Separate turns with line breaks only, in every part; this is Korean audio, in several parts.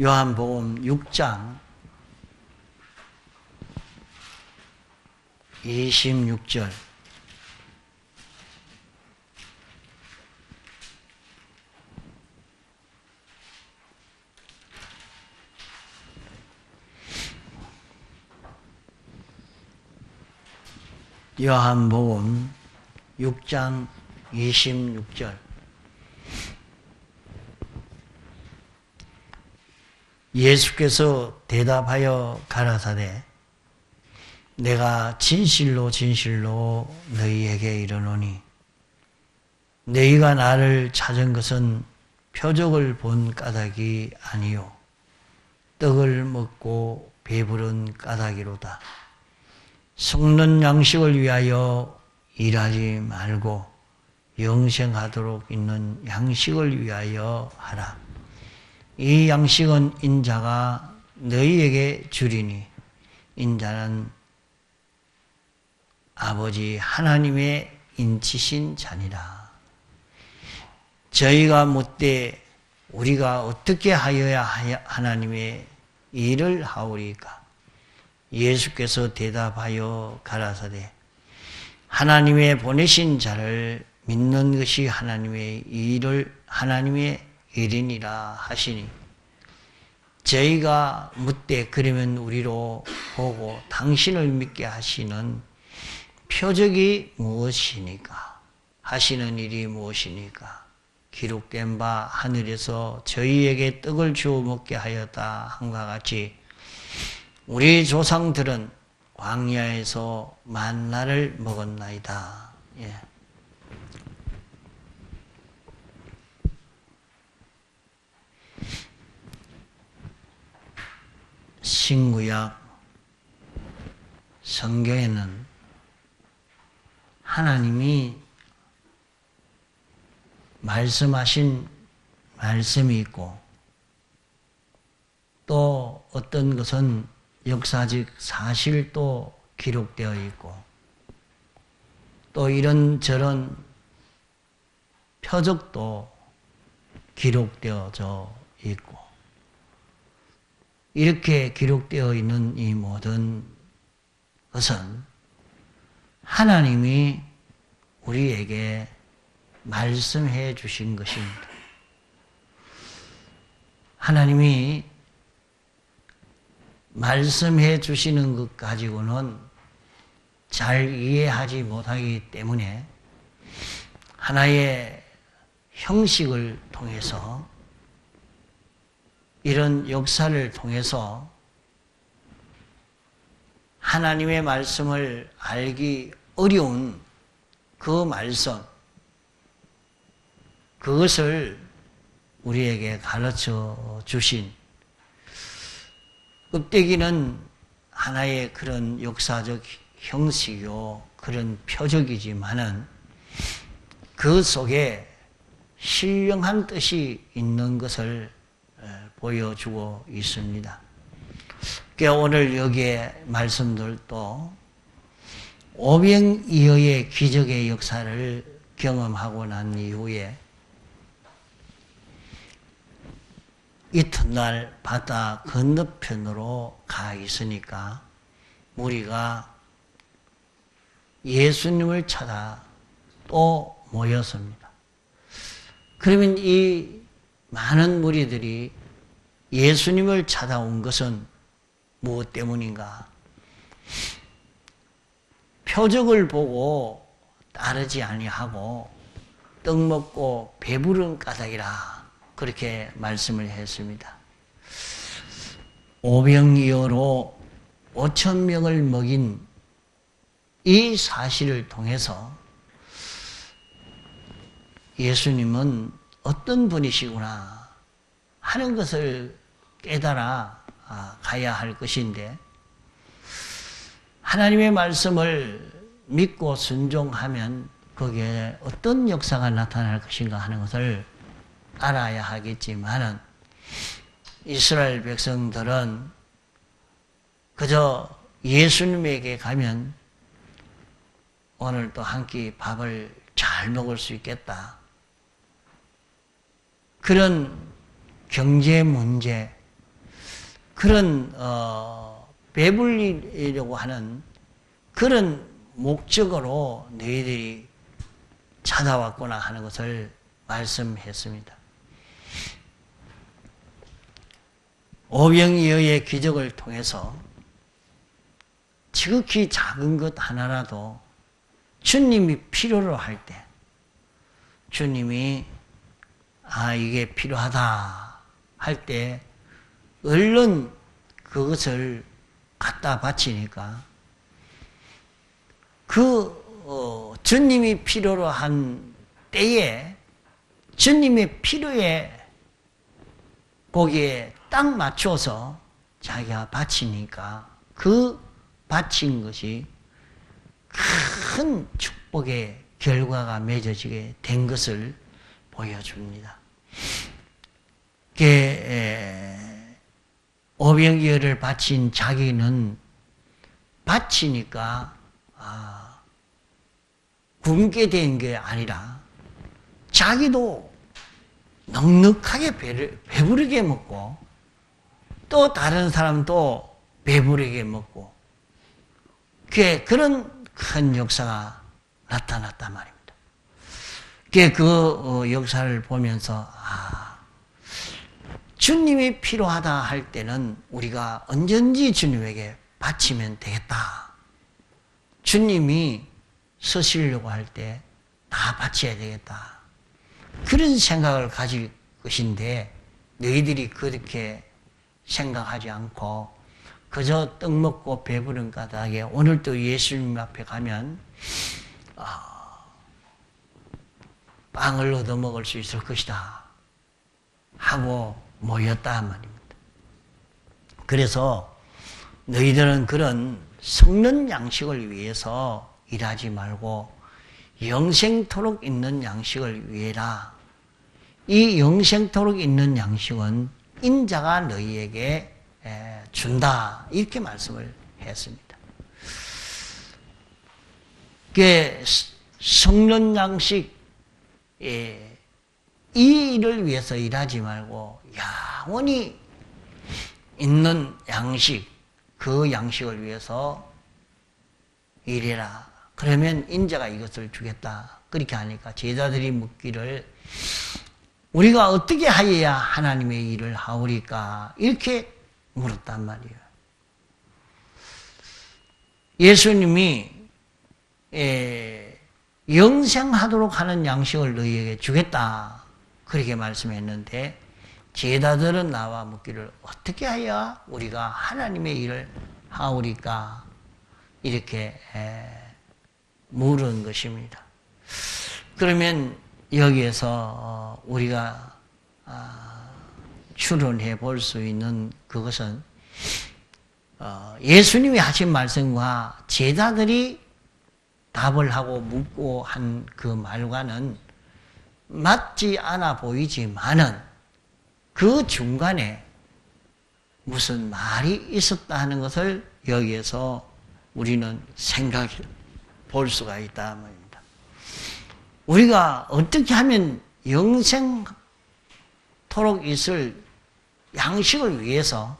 요한복음 6장 26절. 요한복음 6장 26절. 예수께서 대답하여 가라사대 내가 진실로 진실로 너희에게 이르노니 너희가 나를 찾은 것은 표적을 본 까닭이 아니요 떡을 먹고 배부른 까닭이로다. 썩는 양식을 위하여 일하지 말고 영생하도록 있는 양식을 위하여 하라. 이 양식은 인자가 너희에게 주리니 인자는 아버지 하나님의 인치신 자니라. 저희가 묻되 우리가 어떻게 하여야 하나님의 일을 하오리까? 예수께서 대답하여 가라사대 하나님의 보내신 자를 믿는 것이 하나님의 일이니라 하시니 저희가 묻되 그러면 우리로 보고 당신을 믿게 하시는 표적이 무엇이니까? 하시는 일이 무엇이니까? 기록된 바 하늘에서 저희에게 떡을 주어 먹게 하였다 한과 같이 우리 조상들은 광야에서 만나를 먹었나이다. 예. 신구약 성경에는 하나님이 말씀하신 말씀이 있고 또 어떤 것은 역사적 사실도 기록되어 있고 또 이런저런 표적도 기록되어져 있고 이렇게 기록되어 있는 이 모든 것은 하나님이 우리에게 말씀해 주신 것입니다. 하나님이 말씀해 주시는 것 가지고는 잘 이해하지 못하기 때문에 하나의 형식을 통해서 이런 역사를 통해서 하나님의 말씀을 알기 어려운 그 말씀, 그것을 우리에게 가르쳐 주신 껍데기는 하나의 그런 역사적 형식이요, 그런 표적이지만은 그 속에 신령한 뜻이 있는 것을 보여주고 있습니다. 오늘 여기에 말씀들도 오병이어의 기적의 역사를 경험하고 난 이후에 이튿날 바다 건너편으로 가 있으니까 무리가 예수님을 찾아 또 모였습니다. 그러면 이 많은 무리들이 예수님을 찾아온 것은 무엇 때문인가? 표적을 보고 따르지 아니하고 떡 먹고 배부른 까닭이라 그렇게 말씀을 했습니다. 오병이어로 5,000명을 먹인 이 사실을 통해서 예수님은 어떤 분이시구나 하는 것을 깨달아 가야 할 것인데 하나님의 말씀을 믿고 순종하면 거기에 어떤 역사가 나타날 것인가 하는 것을 알아야 하겠지만은 이스라엘 백성들은 그저 예수님에게 가면 오늘 또 한 끼 밥을 잘 먹을 수 있겠다. 그런 경제 문제, 그런 배불리려고 하는 그런 목적으로 너희들이 찾아왔구나 하는 것을 말씀했습니다. 오병이어의 기적을 통해서 지극히 작은 것 하나라도 주님이 필요로 할 때, 주님이 이게 필요하다 할 때 얼른 그것을 갖다 바치니까 주님이 필요로 한 때에 주님의 필요에 거기에 딱 맞춰서 자기가 바치니까 그 바친 것이 큰 축복의 결과가 맺어지게 된 것을 보여줍니다. 오병이어를 바친 자기는 바치니까 굶게 된 게 아니라 자기도 넉넉하게 배부르게 먹고 또 다른 사람도 배부르게 먹고 그런 큰 역사가 나타났단 말입니다. 그 역사를 보면서 주님이 필요하다 할 때는 우리가 언제든지 주님에게 바치면 되겠다. 주님이 쓰시려고 할 때 다 바쳐야 되겠다. 그런 생각을 가질 것인데 너희들이 그렇게 생각하지 않고 그저 떡 먹고 배부른 까닭에 오늘도 예수님 앞에 가면 빵을 얻어 먹을 수 있을 것이다 하고 모였다 말입니다. 그래서 너희들은 그런 섞는 양식을 위해서 일하지 말고 영생토록 있는 양식을 위해라. 이 영생토록 있는 양식은 인자가 너희에게 준다. 이렇게 말씀을 했습니다. 섞는 양식, 이 일을 위해서 일하지 말고 영원히 있는 양식, 그 양식을 위해서 일해라. 그러면 인자가 이것을 주겠다. 그렇게 하니까 제자들이 묻기를 우리가 어떻게 하여야 하나님의 일을 하오리까? 이렇게 물었단 말이에요. 예수님이 영생하도록 하는 양식을 너희에게 주겠다. 그렇게 말씀했는데 제자들은 나와 묻기를 어떻게 하여야 우리가 하나님의 일을 하오리까? 이렇게 물은 것입니다. 그러면 여기에서 우리가 추론해 볼 수 있는 그것은 예수님이 하신 말씀과 제자들이 답을 하고 묻고 한 그 말과는 맞지 않아 보이지만은 그 중간에 무슨 말이 있었다 하는 것을 여기에서 우리는 생각해 볼 수가 있다 말입니다. 우리가 어떻게 하면 영생토록 있을 양식을 위해서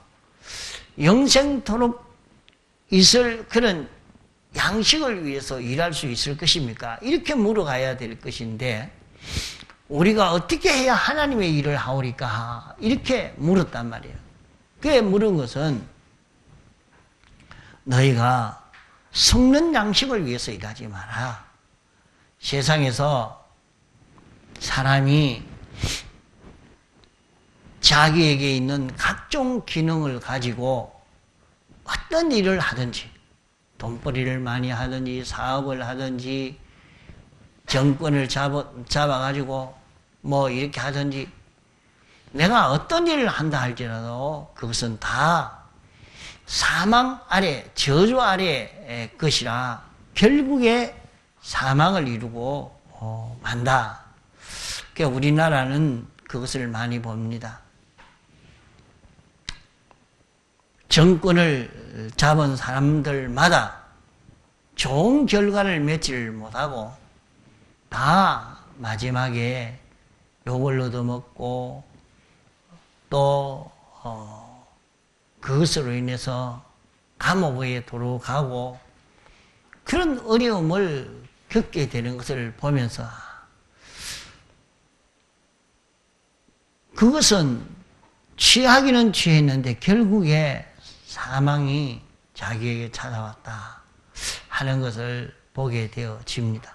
영생토록 있을 그런 양식을 위해서 일할 수 있을 것입니까? 이렇게 물어가야 될 것인데 우리가 어떻게 해야 하나님의 일을 하오리까? 이렇게 물었단 말이에요. 그에 물은 것은 너희가 섞는 양식을 위해서 일하지 마라. 세상에서 사람이 자기에게 있는 각종 기능을 가지고 어떤 일을 하든지 돈벌이를 많이 하든지 사업을 하든지 정권을 잡아가지고 뭐 이렇게 하든지 내가 어떤 일을 한다 할지라도 그것은 다 사망 아래, 저주 아래의 것이라 결국에 사망을 이루고 만다. 그러니까 우리나라는 그것을 많이 봅니다. 정권을 잡은 사람들마다 좋은 결과를 맺지를 못하고 다 마지막에 욕을 얻어먹고 또 그것으로 인해서 감옥에 도로 가고 그런 어려움을 겪게 되는 것을 보면서 그것은 취하기는 취했는데 결국에 사망이 자기에게 찾아왔다 하는 것을 보게 되어집니다.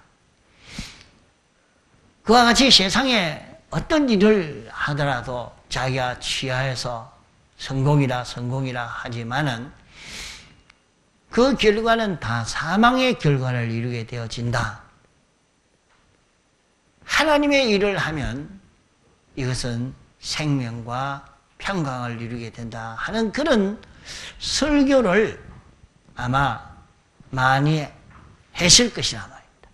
그와 같이 세상에 어떤 일을 하더라도 자기가 취하해서 성공이라 하지만은 그 결과는 다 사망의 결과를 이루게 되어진다. 하나님의 일을 하면 이것은 생명과 평강을 이루게 된다 하는 그런 설교를 아마 많이 했을 것이라 말입니다.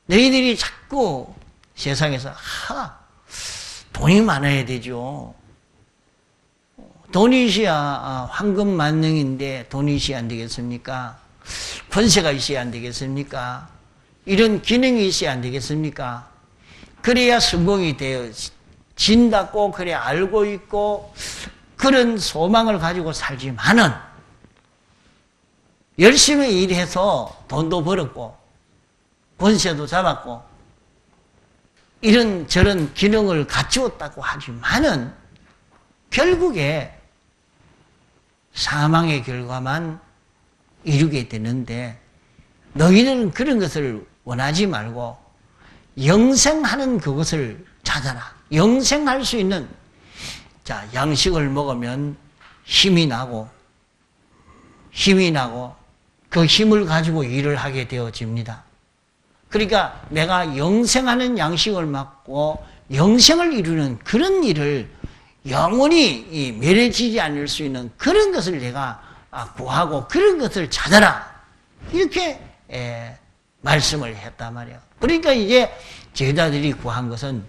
너희들이 자꾸 세상에서 돈이 많아야 되죠. 돈이 있어야 황금 만능인데 돈이 있어야 안 되겠습니까? 권세가 있어야 안 되겠습니까? 이런 기능이 있어야 안 되겠습니까? 그래야 성공이 되어진다고 그래 알고 있고 그런 소망을 가지고 살지만은 열심히 일해서 돈도 벌었고 권세도 잡았고 이런 저런 기능을 갖추었다고 하지만은 결국에 사망의 결과만 이루게 되는데 너희는 그런 것을 원하지 말고 영생하는 그것을 찾아라. 영생할 수 있는 양식을 먹으면 힘이 나고 그 힘을 가지고 일을 하게 되어집니다. 그러니까 내가 영생하는 양식을 먹고 영생을 이루는 그런 일을 영원히 멸해지지 않을 수 있는 그런 것을 내가 구하고 그런 것을 찾아라. 이렇게 말씀을 했단 말이에요. 그러니까 이제 제자들이 구한 것은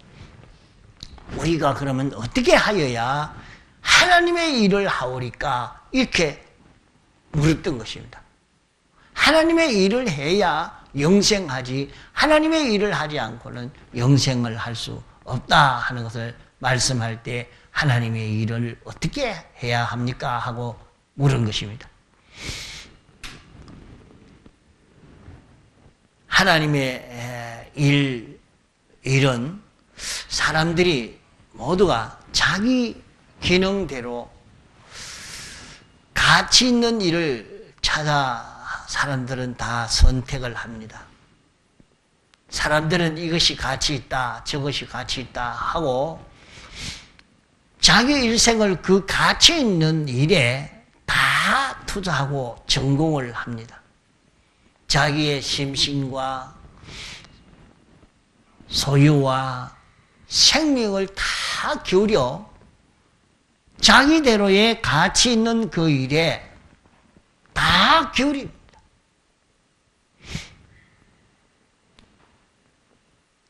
우리가 그러면 어떻게 하여야 하나님의 일을 하오리까? 이렇게 물었던 것입니다. 하나님의 일을 해야 영생하지 하나님의 일을 하지 않고는 영생을 할 수 없다 하는 것을 말씀할 때 하나님의 일을 어떻게 해야 합니까? 하고 물은 것입니다. 하나님의 일은 사람들이 모두가 자기 기능대로 가치 있는 일을 찾아 사람들은 다 선택을 합니다. 사람들은 이것이 가치 있다, 저것이 가치 있다 하고 자기 일생을 그 가치 있는 일에 다 투자하고 전공을 합니다. 자기의 심신과 소유와 생명을 다 기울여 자기대로의 가치 있는 그 일에 다 기울입니다.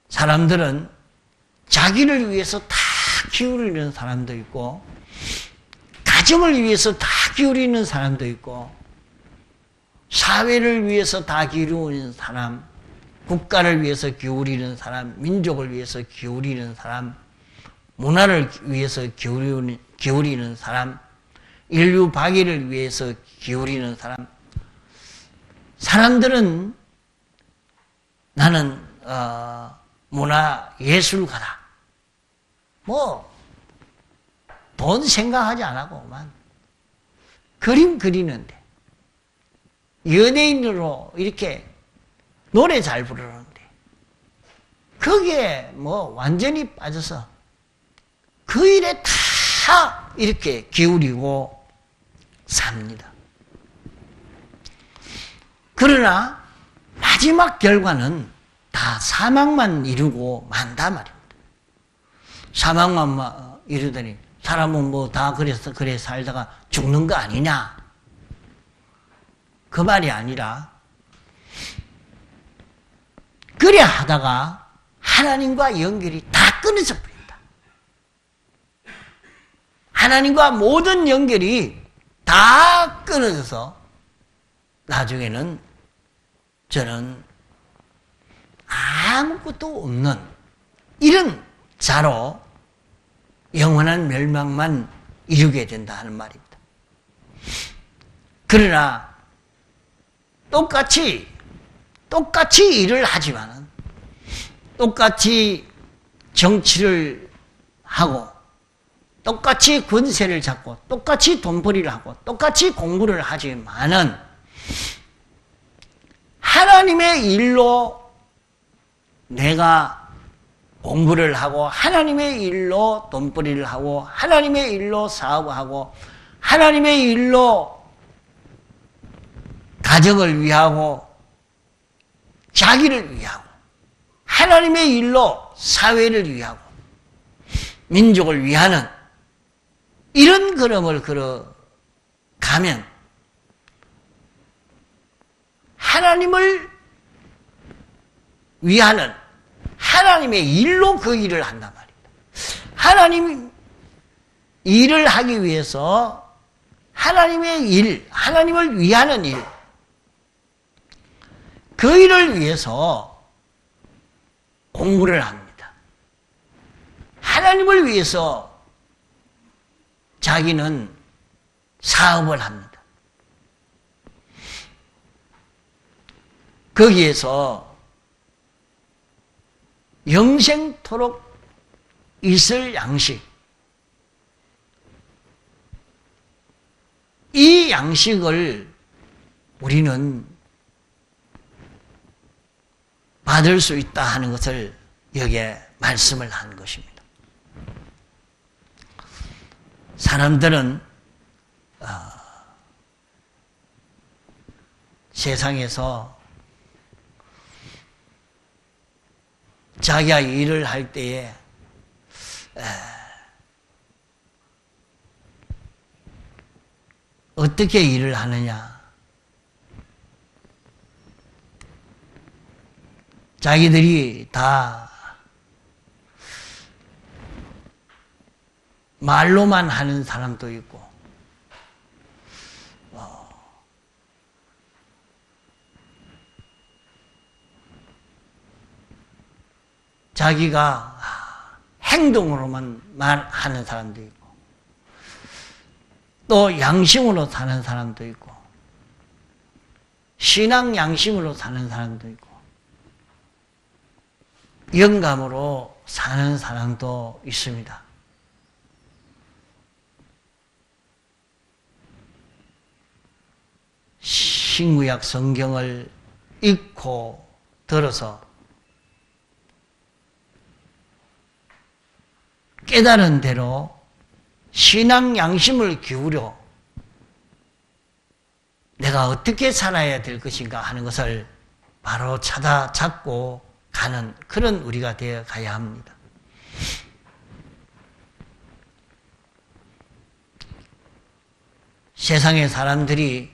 사람들은 자기를 위해서 다 기울이는 사람도 있고 가정을 위해서 다 기울이는 사람도 있고 사회를 위해서 다 기울이는 사람, 국가를 위해서 기울이는 사람, 민족을 위해서 기울이는 사람, 문화를 위해서 기울이는 사람, 인류 박애를 위해서 기울이는 사람. 사람들은 나는 문화 예술가다. 돈 생각하지 안 하고만 그림 그리는데 연예인으로 이렇게 노래 잘 부르는데 거기에 완전히 빠져서 그 일에 다 이렇게 기울이고 삽니다. 그러나 마지막 결과는 다 사망만 이루고 만다 말입니다. 사망만 이루더니 사람은 다 그래 살다가 죽는 거 아니냐? 그 말이 아니라 그래 하다가 하나님과 연결이 다 끊어져 버린다. 하나님과 모든 연결이 다 끊어져서 나중에는 저는 아무것도 없는 이런 자로 영원한 멸망만 이루게 된다 하는 말입니다. 그러나 똑같이 일을 하지만은 똑같이 정치를 하고 똑같이 권세를 잡고 똑같이 돈벌이를 하고 똑같이 공부를 하지만은 하나님의 일로 내가 공부를 하고 하나님의 일로 돈벌이를 하고 하나님의 일로 사업하고 하나님의 일로 가정을 위하고 자기를 위하고 하나님의 일로 사회를 위하고 민족을 위하는 이런 걸음을 걸어가면 하나님을 위하는 하나님의 일로 그 일을 한단 말입니다. 하나님 일을 하기 위해서 하나님의 일, 하나님을 위하는 일, 그 일을 위해서 공부를 합니다. 하나님을 위해서 자기는 사업을 합니다. 거기에서 영생토록 있을 양식, 이 양식을 우리는 받을 수 있다 하는 것을 여기에 말씀을 한 것입니다. 사람들은 세상에서 자기가 일을 할 때에 어떻게 일을 하느냐, 자기들이 다 말로만 하는 사람도 있고 자기가 행동으로만 말하는 사람도 있고 또 양심으로 사는 사람도 있고 신앙 양심으로 사는 사람도 있고 영감으로 사는 사람도 있습니다. 신구약 성경을 읽고 들어서 깨달은 대로 신앙 양심을 기울여 내가 어떻게 살아야 될 것인가 하는 것을 바로 찾아 잡고 가는 그런 우리가 되어 가야 합니다. 세상의 사람들이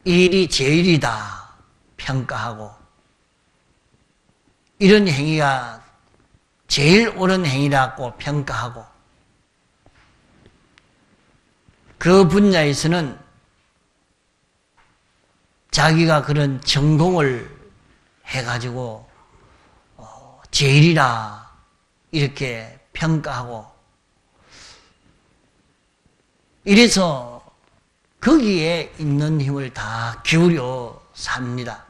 일이 제일이다 평가하고 이런 행위가 제일 옳은 행위라고 평가하고 그 분야에서는 자기가 그런 전공을 해가지고 제일이라 이렇게 평가하고 이래서 거기에 있는 힘을 다 기울여 삽니다.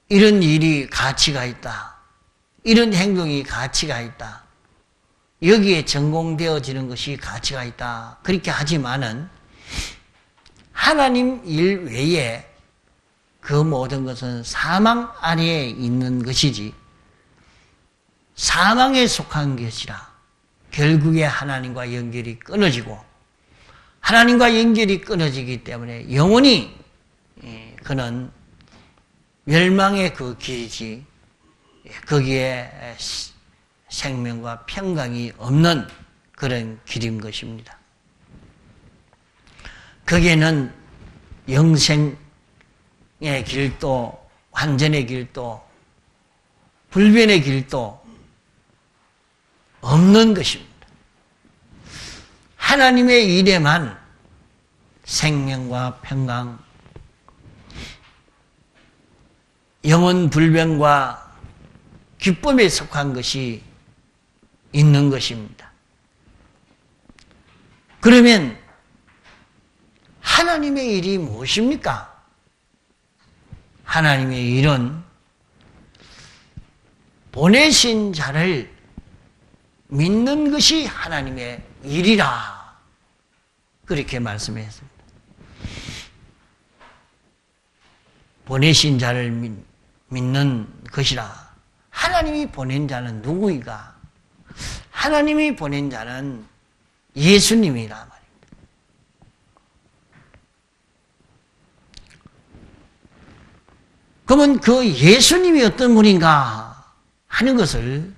이런 일이 가치가 있다. 이런 행동이 가치가 있다. 여기에 전공되어지는 것이 가치가 있다. 그렇게 하지만은 하나님 일 외에 그 모든 것은 사망 아래에 있는 것이지 사망에 속한 것이라 결국에 하나님과 연결이 끊어지고 하나님과 연결이 끊어지기 때문에 영원히 그는 멸망의 그 길이지 거기에 생명과 평강이 없는 그런 길인 것입니다. 거기에는 영생의 길도 완전의 길도 불변의 길도 없는 것입니다. 하나님의 일에만 생명과 평강, 영원 불변과 기쁨에 속한 것이 있는 것입니다. 그러면 하나님의 일이 무엇입니까? 하나님의 일은 보내신 자를 믿는 것이 하나님의 일이라. 그렇게 말씀했습니다. 보내신 자를 믿는 것이라. 하나님이 보낸 자는 누구이가? 하나님이 보낸 자는 예수님이라 말입니다. 그러면 그 예수님이 어떤 분인가 하는 것을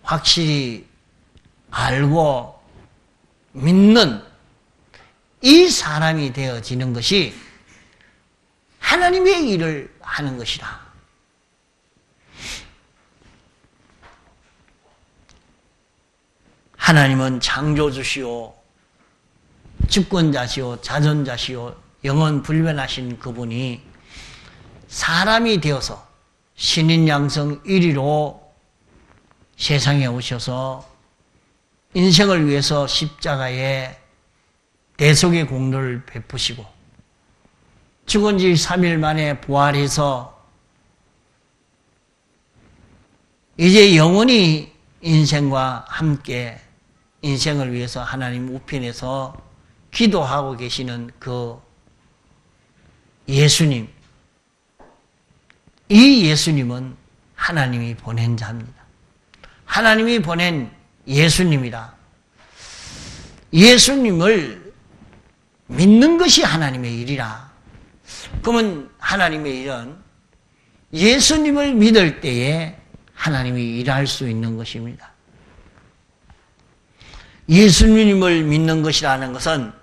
확실히 알고 믿는 이 사람이 되어지는 것이 하나님의 일을 하는 것이라. 하나님은 창조주시오, 집권자시오, 자존자시오, 영원 불변하신 그분이 사람이 되어서 신인 양성 1위로 세상에 오셔서 인생을 위해서 십자가에 대속의 공로를 베푸시고 죽은 지 3일 만에 부활해서 이제 영원히 인생과 함께 인생을 위해서 하나님 우편에서 기도하고 계시는 그 예수님, 이 예수님은 하나님이 보낸 자입니다. 하나님이 보낸 예수님이라. 예수님을 믿는 것이 하나님의 일이라. 그러면 하나님의 일은 예수님을 믿을 때에 하나님이 일할 수 있는 것입니다. 예수님을 믿는 것이라는 것은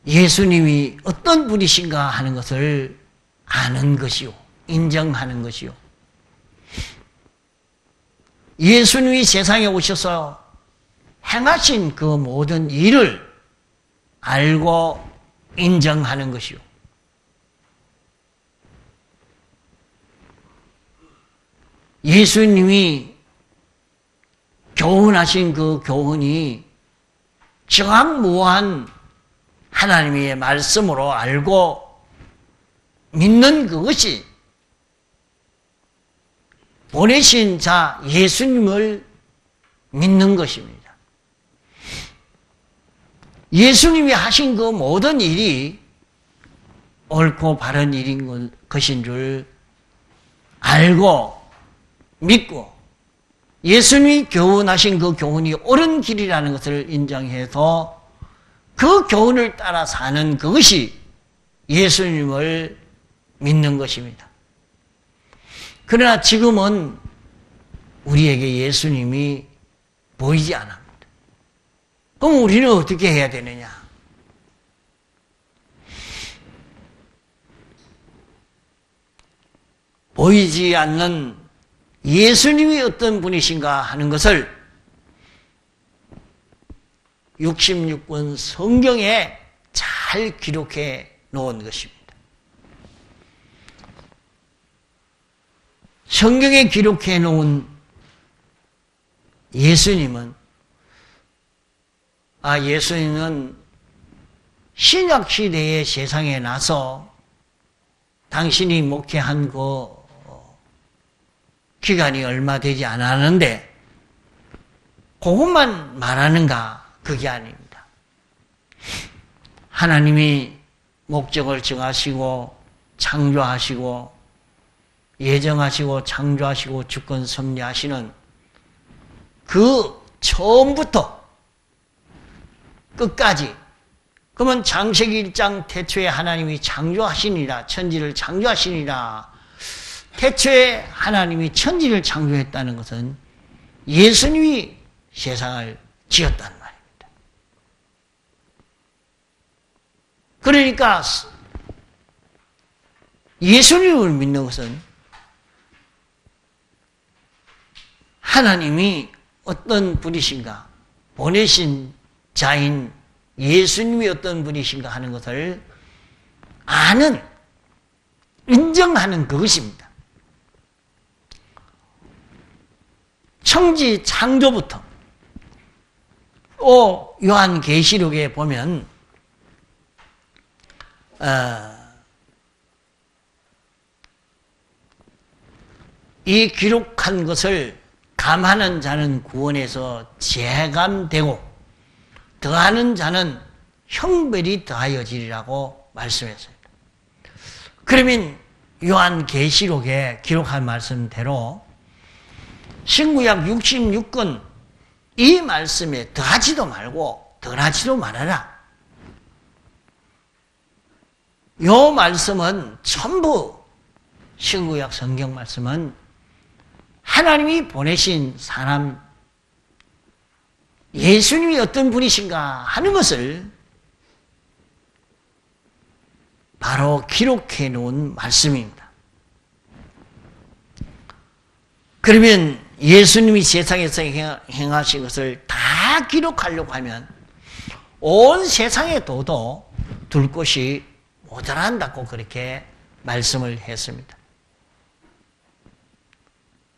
예수님이 어떤 분이신가 하는 것을 아는 것이요, 인정하는 것이요. 예수님이 세상에 오셔서 행하신 그 모든 일을 알고 인정하는 것이요. 예수님이 교훈하신 그 교훈이 정확무한 하나님의 말씀으로 알고 믿는 그것이 보내신 자 예수님을 믿는 것입니다. 예수님이 하신 그 모든 일이 옳고 바른 일인 것인 줄 알고 믿고 예수님이 교훈하신 그 교훈이 옳은 길이라는 것을 인정해서 그 교훈을 따라 사는 그것이 예수님을 믿는 것입니다. 그러나 지금은 우리에게 예수님이 보이지 않습니다. 그럼 우리는 어떻게 해야 되느냐? 보이지 않는 예수님이 어떤 분이신가 하는 것을 66권 성경에 잘 기록해 놓은 것입니다. 성경에 기록해 놓은 예수님은 예수님은 신약 시대에 세상에 나서 당신이 목회한 그 기간이 얼마 되지 않았는데 그것만 말하는가? 그게 아닙니다. 하나님이 목적을 정하시고 창조하시고 예정하시고 창조하시고 주권 섭리하시는 그 처음부터 끝까지, 그러면 창세기 1장 태초에 하나님이 창조하시니라, 천지를 창조하시니라. 태초에 하나님이 천지를 창조했다는 것은 예수님이 세상을 지었단 말입니다. 그러니까 예수님을 믿는 것은 하나님이 어떤 분이신가, 보내신 자인 예수님이 어떤 분이신가 하는 것을 아는, 인정하는 그것입니다. 천지 창조부터 요한계시록에 보면 이 기록한 것을 감하는 자는 구원에서 제감되고 더하는 자는 형벌이 더하여지리라고 말씀했어요. 그러면 요한계시록에 기록한 말씀대로 신구약 66권 이 말씀에 더하지도 말고 덜하지도 말아라. 요 말씀은 전부 신구약 성경 말씀은 하나님이 보내신 사람 예수님이 어떤 분이신가 하는 것을 바로 기록해 놓은 말씀입니다. 그러면 예수님이 세상에서 행하신 것을 다 기록하려고 하면 온 세상에 둬도 둘 곳이 모자란다고 그렇게 말씀을 했습니다.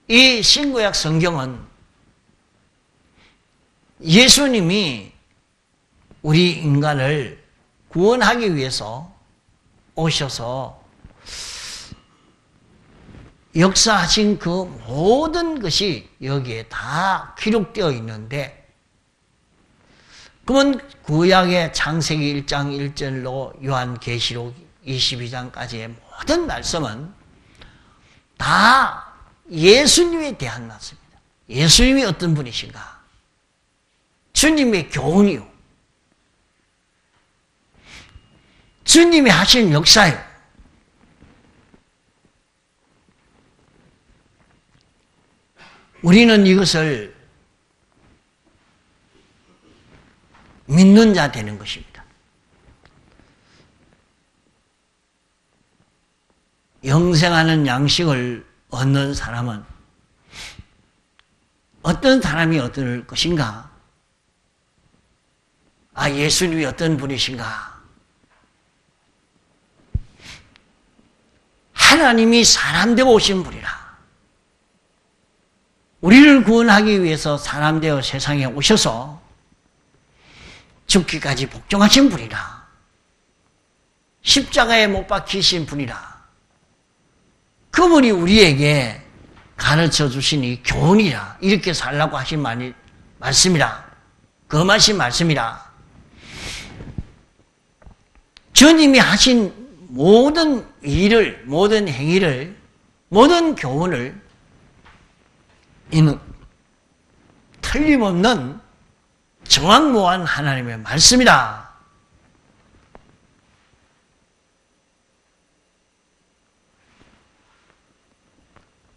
이 신구약 성경은 예수님이 우리 인간을 구원하기 위해서 오셔서 역사하신 그 모든 것이 여기에 다 기록되어 있는데, 그러면 구약의 창세기 1장 1절로 요한계시록 22장까지의 모든 말씀은 다 예수님에 대한 말씀입니다. 예수님이 어떤 분이신가? 주님의 교훈이요. 주님이 하신 역사요. 우리는 이것을 믿는 자 되는 것입니다. 영생하는 양식을 얻는 사람은 어떤 사람이 얻을 것인가? 예수님이 어떤 분이신가? 하나님이 사람 되어 오신 분이라. 우리를 구원하기 위해서 사람 되어 세상에 오셔서 죽기까지 복종하신 분이라. 십자가에 못 박히신 분이라. 그분이 우리에게 가르쳐 주시니 교훈이라. 이렇게 살라고 하신 말씀이라. 금하신 말씀이라. 주님이 하신 모든 일을, 모든 행위를, 모든 교훈을 이는 틀림없는 정확무한 하나님의 말씀이다.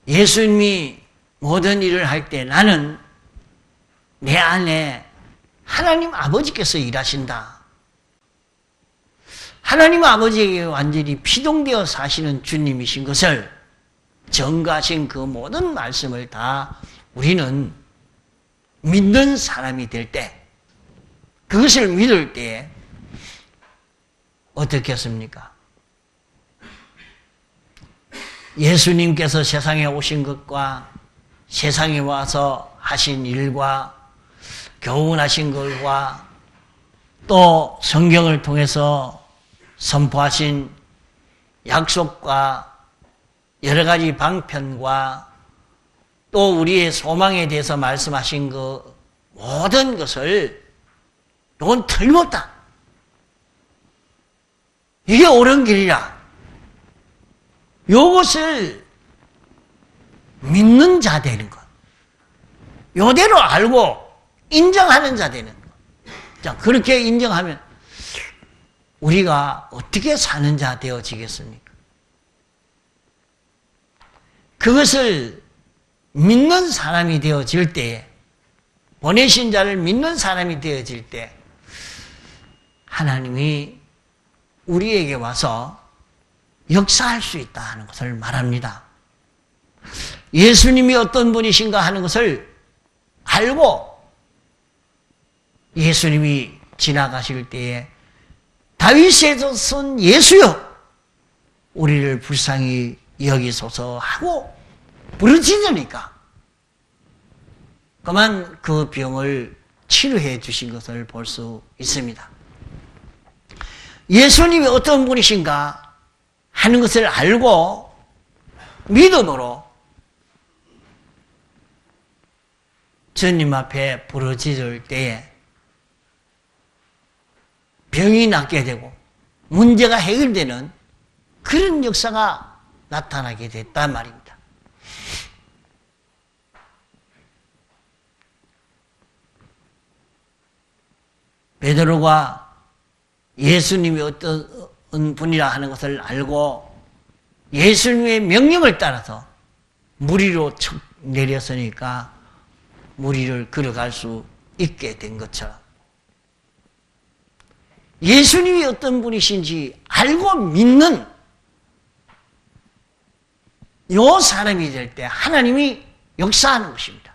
예수님이 모든 일을 할 때 나는 내 안에 하나님 아버지께서 일하신다. 하나님 아버지에게 완전히 피동되어 사시는 주님이신 것을 전가하신 그 모든 말씀을 다 우리는 믿는 사람이 될 때, 그것을 믿을 때 어떻게 했습니까? 예수님께서 세상에 오신 것과 세상에 와서 하신 일과 교훈하신 것과 또 성경을 통해서 선포하신 약속과 여러 가지 방편과 또 우리의 소망에 대해서 말씀하신 그 모든 것을 이건 틀림없다. 이게 옳은 길이라. 요것을 믿는 자 되는 것. 요대로 알고 인정하는 자 되는 것. 자, 그렇게 인정하면 우리가 어떻게 사는 자 되어지겠습니까? 그것을 믿는 사람이 되어질 때, 보내신 자를 믿는 사람이 되어질 때 하나님이 우리에게 와서 역사할 수 있다 하는 것을 말합니다. 예수님이 어떤 분이신가 하는 것을 알고 예수님이 지나가실 때에 다윗의 자손 예수여 우리를 불쌍히 여기소서 하고 부르짖으니까 그만 그 병을 치료해 주신 것을 볼 수 있습니다. 예수님이 어떤 분이신가 하는 것을 알고 믿음으로 주님 앞에 부르짖을 때에 병이 낫게 되고 문제가 해결되는 그런 역사가 나타나게 됐단 말입니다. 베드로가 예수님이 어떤 분이라 하는 것을 알고 예수님의 명령을 따라서 물 위로 척 내렸으니까 물 위를 걸어갈 수 있게 된 것처럼 예수님이 어떤 분이신지 알고 믿는 요 사람이 될 때 하나님이 역사하는 것입니다.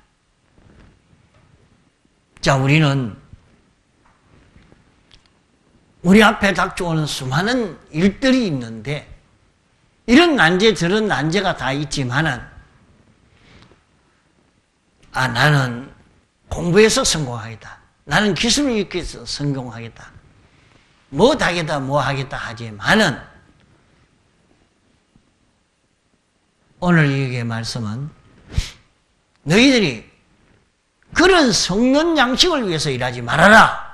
자, 우리는 우리 앞에 닥쳐오는 수많은 일들이 있는데 이런 난제 저런 난제가 다 있지만은 나는 공부해서 성공하겠다. 나는 기술을 익혀서 성공하겠다. 뭐 하겠다 뭐 하겠다 하지만은 오늘 이게 말씀은 너희들이 그런 성는 양식을 위해서 일하지 말아라.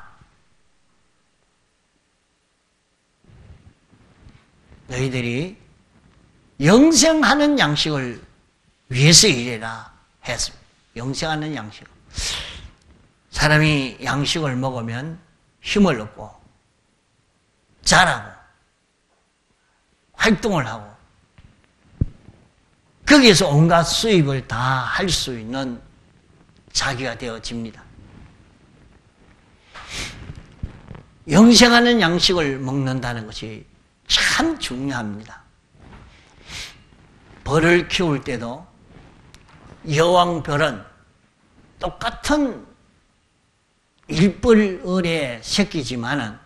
너희들이 영생하는 양식을 위해서 일해라 했습니다. 영생하는 양식. 사람이 양식을 먹으면 힘을 얻고 자라고 활동을 하고 거기에서 온갖 수입을 다 할 수 있는 자기가 되어집니다. 영생하는 양식을 먹는다는 것이 참 중요합니다. 벌을 키울 때도 여왕벌은 똑같은 일벌의 새끼지만은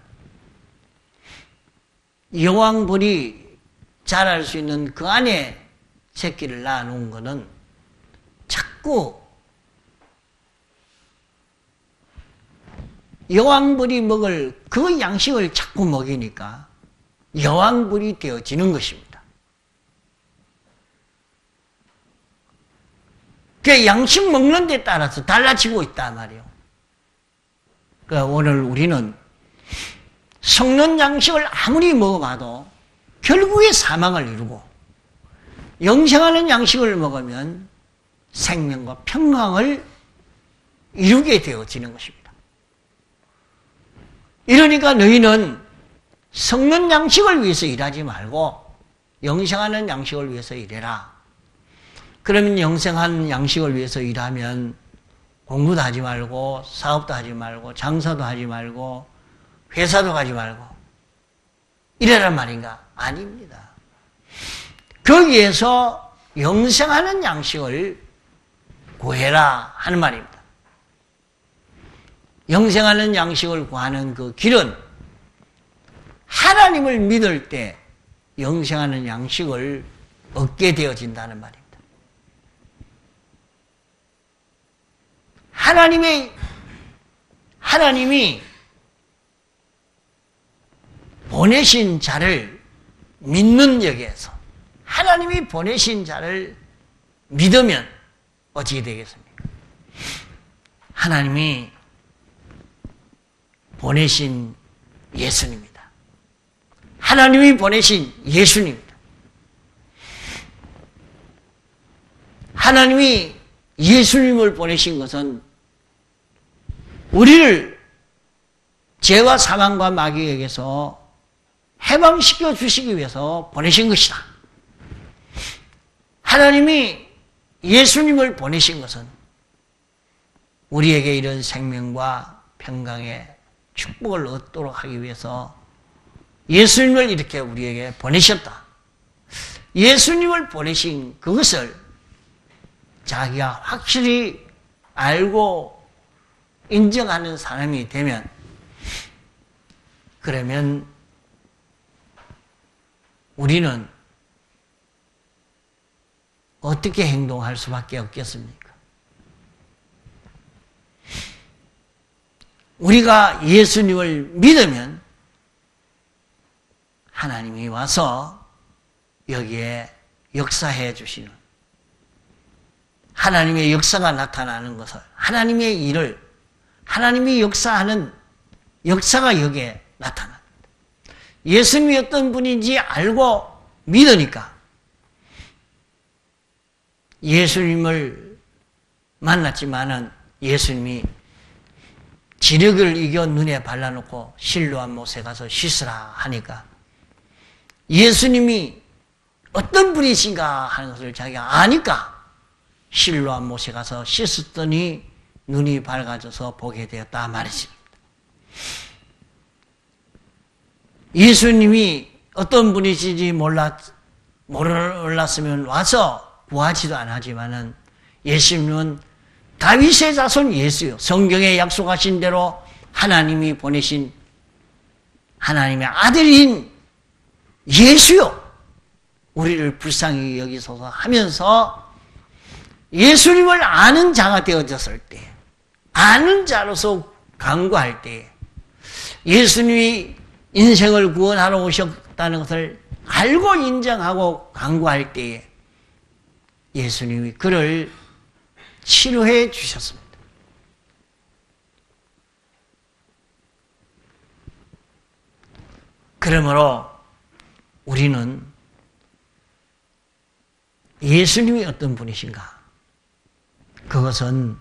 여왕벌이 자랄 수 있는 그 안에 새끼를 낳아놓은 것은 자꾸 여왕벌이 먹을 그 양식을 자꾸 먹이니까 여왕벌이 되어지는 것입니다. 그 양식 먹는 데 따라서 달라지고 있단 말이에요. 그러니까 오늘 우리는 썩는 양식을 아무리 먹어봐도 결국에 사망을 이루고 영생하는 양식을 먹으면 생명과 평강을 이루게 되어지는 것입니다. 이러니까 너희는 썩는 양식을 위해서 일하지 말고 영생하는 양식을 위해서 일해라. 그러면 영생하는 양식을 위해서 일하면 공부도 하지 말고 사업도 하지 말고 장사도 하지 말고 회사도 가지 말고 이래란 말인가? 아닙니다. 거기에서 영생하는 양식을 구해라 하는 말입니다. 영생하는 양식을 구하는 그 길은 하나님을 믿을 때 영생하는 양식을 얻게 되어진다는 말입니다. 하나님이 보내신 자를 믿는 역에서 하나님이 보내신 자를 믿으면 어떻게 되겠습니까? 하나님이 보내신 예수님입니다. 하나님이 보내신 예수님입니다. 하나님이 예수님을 보내신 것은 우리를 죄와 사망과 마귀에게서 해방시켜 주시기 위해서 보내신 것이다. 하나님이 예수님을 보내신 것은 우리에게 이런 생명과 평강의 축복을 얻도록 하기 위해서 예수님을 이렇게 우리에게 보내셨다. 예수님을 보내신 그것을 자기가 확실히 알고 인정하는 사람이 되면 그러면 우리는 어떻게 행동할 수밖에 없겠습니까? 우리가 예수님을 믿으면 하나님이 와서 여기에 역사해 주시는, 하나님의 역사가 나타나는 것을, 하나님의 일을, 하나님이 역사하는 역사가 여기에 나타납니다. 예수님이 어떤 분인지 알고 믿으니까 예수님을 만났지만은 예수님이 진흙을 이겨 눈에 발라놓고 실로암 못에 가서 씻으라 하니까 예수님이 어떤 분이신가 하는 것을 자기가 아니까 실로암 못에 가서 씻었더니 눈이 밝아져서 보게 되었다 말이십니다. 예수님이 어떤 분이신지 몰랐으면 와서 구하지도 않았지만은 예수님은 다윗의 자손 예수요, 성경에 약속하신 대로 하나님이 보내신 하나님의 아들인 예수요, 우리를 불쌍히 여기소서 하면서 예수님을 아는 자가 되어졌을 때, 아는 자로서 간구할 때, 예수님이 인생을 구원하러 오셨다는 것을 알고 인정하고 간구할 때에 예수님이 그를 치료해 주셨습니다. 그러므로 우리는 예수님이 어떤 분이신가? 그것은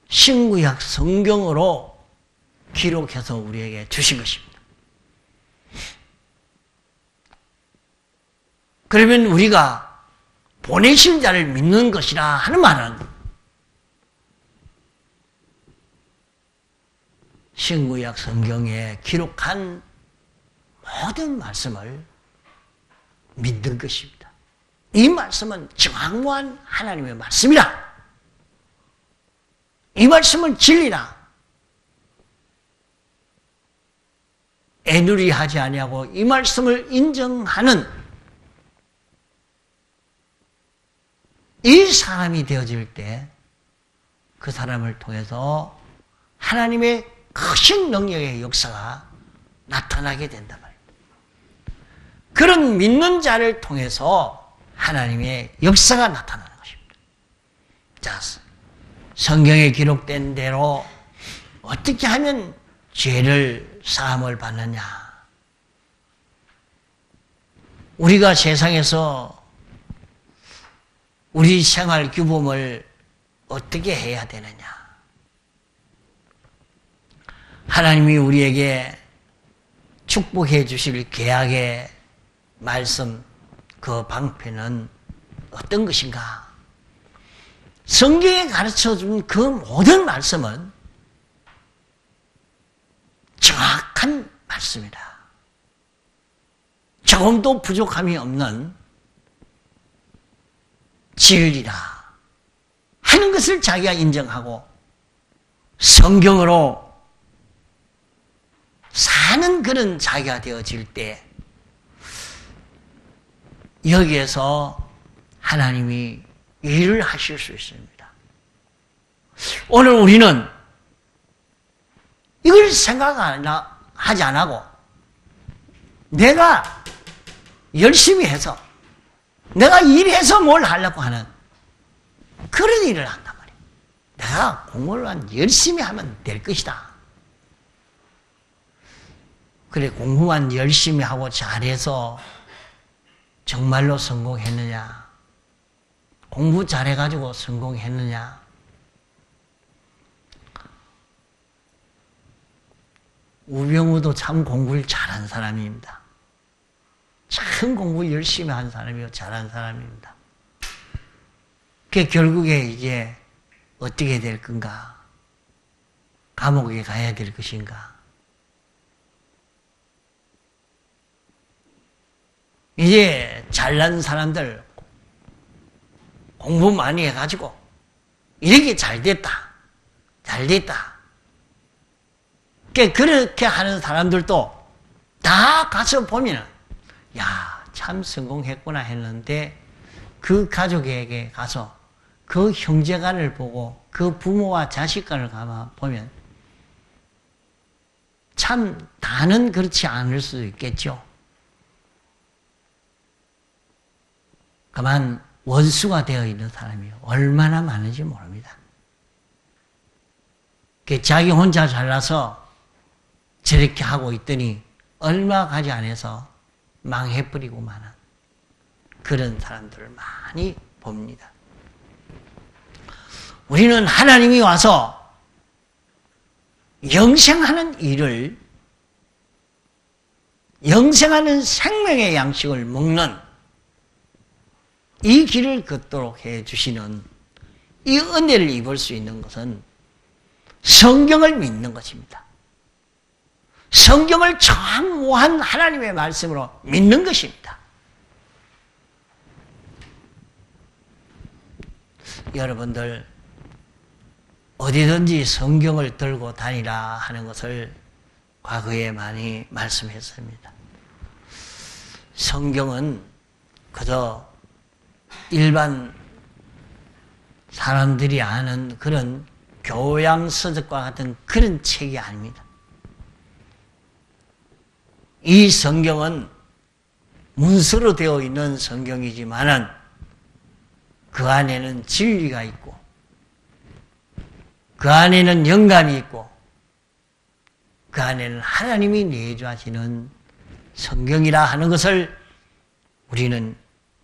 신구약 성경으로 기록해서 우리에게 주신 것입니다. 그러면 우리가 보내신 자를 믿는 것이라 하는 말은 신구약 성경에 기록한 모든 말씀을 믿는 것입니다. 이 말씀은 정확한 하나님의 말씀이라, 이 말씀은 진리라, 애누리하지 아니하고 이 말씀을 인정하는 이 사람이 되어질 때 그 사람을 통해서 하나님의 크신 능력의 역사가 나타나게 된단 말입니다. 그런 믿는 자를 통해서 하나님의 역사가 나타나는 것입니다. 자, 성경에 기록된 대로 어떻게 하면 죄를 사함을 받느냐? 우리가 세상에서 우리 생활 규범을 어떻게 해야 되느냐? 하나님이 우리에게 축복해 주실 계약의 말씀, 그 방편은 어떤 것인가? 성경에 가르쳐준 그 모든 말씀은 정확한 말씀이다. 조금도 부족함이 없는 진리라 하는 것을 자기가 인정하고 성경으로 사는 그런 자기가 되어질 때 여기에서 하나님이 일을 하실 수 있습니다. 오늘 우리는 이걸 생각하지 않고 내가 열심히 해서 내가 일해서 뭘 하려고 하는 그런 일을 한단 말이에요. 내가 공부를 열심히 하면 될 것이다. 그래, 공부만 열심히 하고 잘해서 정말로 성공했느냐? 공부 잘해가지고 성공했느냐? 우병우도 참 공부를 잘한 사람입니다. 참 공부 열심히 한 사람이요, 잘한 사람입니다. 그 결국에 이제 어떻게 될 건가? 감옥에 가야 될 것인가? 이제 잘난 사람들 공부 많이 해가지고 이렇게 잘 됐다. 그렇게 하는 사람들도 다 가서 보면 야, 참 성공했구나 했는데 그 가족에게 가서 그 형제간을 보고 그 부모와 자식간을 가만 보면 참 다는 그렇지 않을 수도 있겠죠. 다만 원수가 되어 있는 사람이 얼마나 많은지 모릅니다. 자기 혼자 잘나서 저렇게 하고 있더니 얼마 가지 않아서 망해버리고 마는 그런 사람들을 많이 봅니다. 우리는 하나님이 와서 영생하는 일을, 영생하는 생명의 양식을 먹는 이 길을 걷도록 해주시는 이 은혜를 입을 수 있는 것은 성경을 믿는 것입니다. 성경을 전무한 하나님의 말씀으로 믿는 것입니다. 여러분들 어디든지 성경을 들고 다니라 하는 것을 과거에 많이 말씀했습니다. 성경은 그저 일반 사람들이 아는 그런 교양서적과 같은 그런 책이 아닙니다. 이 성경은 문서로 되어 있는 성경이지만은 그 안에는 진리가 있고 그 안에는 영감이 있고 그 안에는 하나님이 내주하시는 성경이라 하는 것을 우리는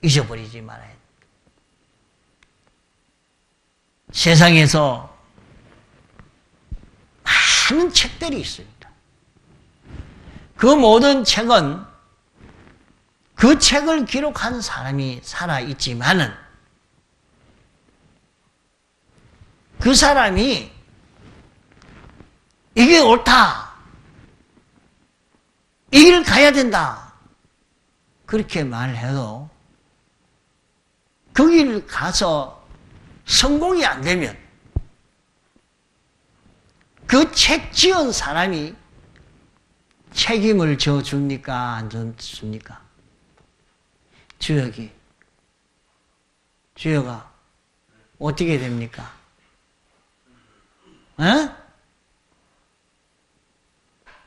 잊어버리지 말아야 합니다. 세상에서 많은 책들이 있습니다. 그 모든 책은 그 책을 기록한 사람이 살아있지만은 그 사람이 이게 옳다, 이 길 가야 된다 그렇게 말해도 그 길 가서 성공이 안 되면 그 책 지은 사람이 책임을 져줍니까? 안 져줍니까? 주여가 어떻게 됩니까?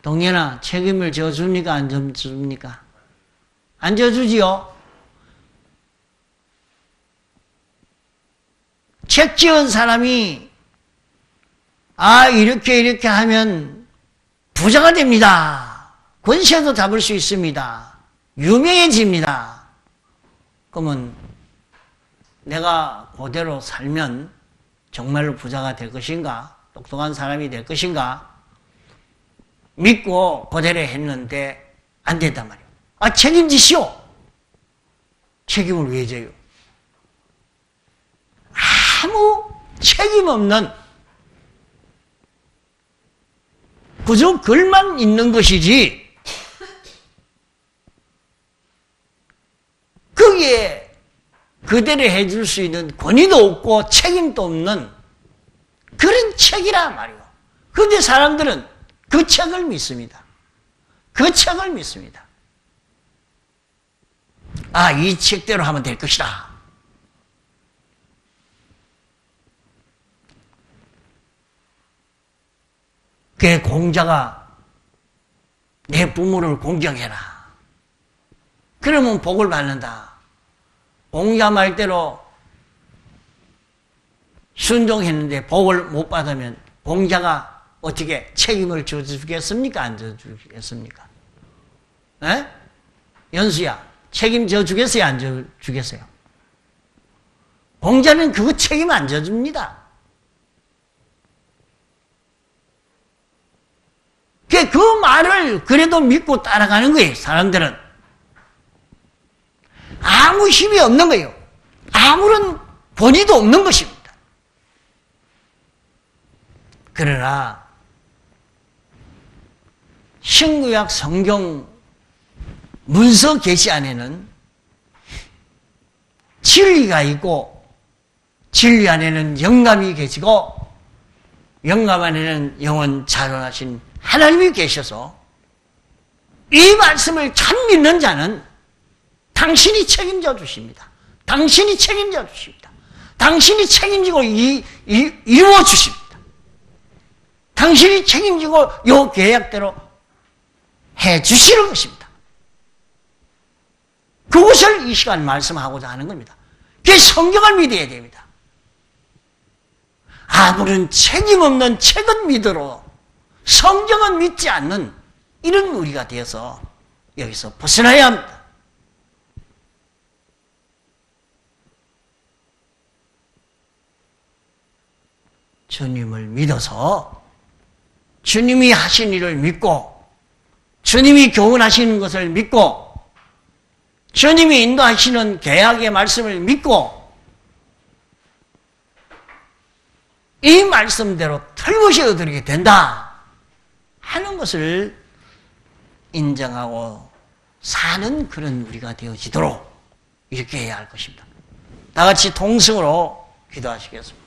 동현아, 책임을 져줍니까? 안 져줍니까? 안 져주지요? 책 지은 사람이 이렇게 하면 부자가 됩니다. 권세도 잡을 수 있습니다. 유명해집니다. 그러면 내가 그대로 살면 정말로 부자가 될 것인가? 똑똑한 사람이 될 것인가? 믿고 그대로 했는데 안 된단 말이에요. 책임지시오. 책임을 왜 져요? 아무 책임 없는 그저 글만 있는 것이지 거기에 그대로 해줄 수 있는 권위도 없고 책임도 없는 그런 책이라 말이에요. 그런데 사람들은 그 책을 믿습니다. 그 책을 믿습니다. 이 책대로 하면 될 것이다. 그 공자가 내 부모를 공경해라. 그러면 복을 받는다. 공자 말대로 순종했는데 복을 못 받으면 공자가 어떻게 책임을 져주겠습니까? 안 져주겠습니까? 연수야, 책임져 주겠어요? 안 져주겠어요? 공자는 그거 책임 안 져줍니다. 그 말을 그래도 믿고 따라가는 거예요, 사람들은. 아무 힘이 없는 거예요. 아무런 권위도 없는 것입니다. 그러나 신구약 성경 문서 계시 안에는 진리가 있고 진리 안에는 영감이 계시고 영감 안에는 영원 자존하신 하나님이 계셔서 이 말씀을 참 믿는 자는 당신이 책임져 주십니다. 당신이 책임져 주십니다. 당신이 책임지고 이루어 주십니다. 당신이 책임지고 이 계약대로 해 주시는 것입니다. 그것을 이 시간 말씀하고자 하는 겁니다. 그게 성경을 믿어야 됩니다. 아무런 책임 없는 책은 믿어로 성경은 믿지 않는 이런 우리가 되어서 여기서 벗어나야 합니다. 주님을 믿어서 주님이 하신 일을 믿고 주님이 교훈하시는 것을 믿고 주님이 인도하시는 계약의 말씀을 믿고 이 말씀대로 틀림없이 얻으게 된다 하는 것을 인정하고 사는 그런 우리가 되어지도록 이렇게 해야 할 것입니다. 다 같이 동성으로 기도하시겠습니다.